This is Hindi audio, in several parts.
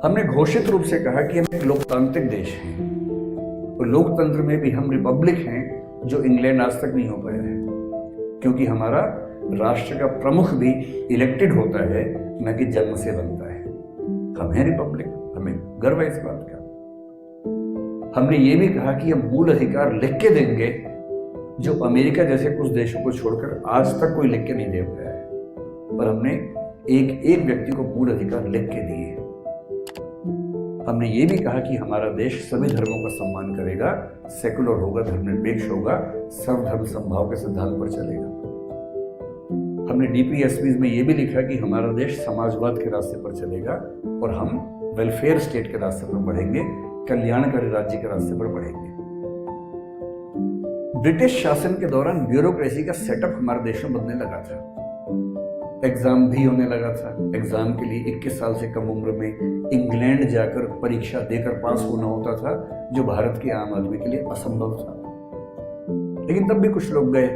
हमने घोषित रूप से कहा कि हम एक लोकतांत्रिक देश हैं और लोकतंत्र में भी हम रिपब्लिक हैं, जो इंग्लैंड आज तक नहीं हो पाया है, क्योंकि हमारा राष्ट्र का प्रमुख भी इलेक्टेड होता है, न कि जन्म से बनता है। हम हैं रिपब्लिक, हमें गर्व है इस बात का। हमने ये भी कहा कि हम मूल अधिकार लिख के देंगे, जो अमेरिका जैसे कुछ देशों को छोड़कर आज तक कोई लिख के नहीं दे पाया है, पर हमने एक एक व्यक्ति को मूल अधिकार लिख के दिए। हमने ये भी कहा कि हमारा देश सभी धर्मों का सम्मान करेगा, सेकुलर होगा, धर्मनिरपेक्ष होगा, सर्वधर्म समभाव के सिद्धांत पर चलेगा। हमने डीपीएसपी में ये भी लिखा कि हमारा देश समाजवाद के रास्ते पर चलेगा और हम वेलफेयर स्टेट के रास्ते पर बढ़ेंगे, कल्याणकारी राज्य के रास्ते पर बढ़ेंगे। ब्रिटिश शासन के दौरान ब्यूरोक्रेसी का सेटअप हमारे देश में बनने लगा था। एग्जाम भी होने लगा था। एग्जाम के लिए 21 साल से कम उम्र में इंग्लैंड जाकर परीक्षा देकर पास होना होता था, जो भारत के आम आदमी के लिए असंभव था। लेकिन तब भी कुछ लोग गए,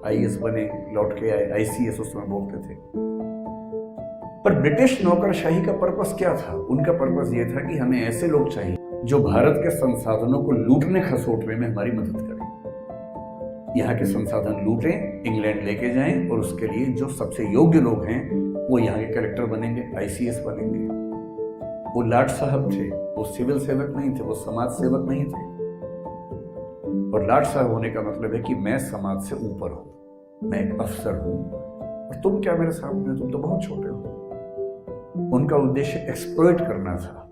आईएएस बने, लौट के आए, आईसीएस उस समय बोलते थे। पर ब्रिटिश नौकरशाही का पर्पस क्या था? उनका पर्पस यह था कि हमें ऐसे लोग चाहिए जो भारत के संसाधनों को लूटने खसोटने में हमारी मदद करें। यहाँ के संसाधन लूटें, इंग्लैंड लेके जाएं और उसके लिए जो सबसे योग्य लोग हैं वो यहाँ के कलेक्टर बनेंगे, आईसीएस बनेंगे। वो लाट साहब थे, वो सिविल सेवक नहीं थे, वो समाज सेवक नहीं थे। और लाट साहब होने का मतलब है कि मैं समाज से ऊपर हूं, मैं एक अफसर हूं और तुम क्या मेरे सामने, तुम तो बहुत छोटे हो। उनका उद्देश्य एक्सप्लॉइट करना था,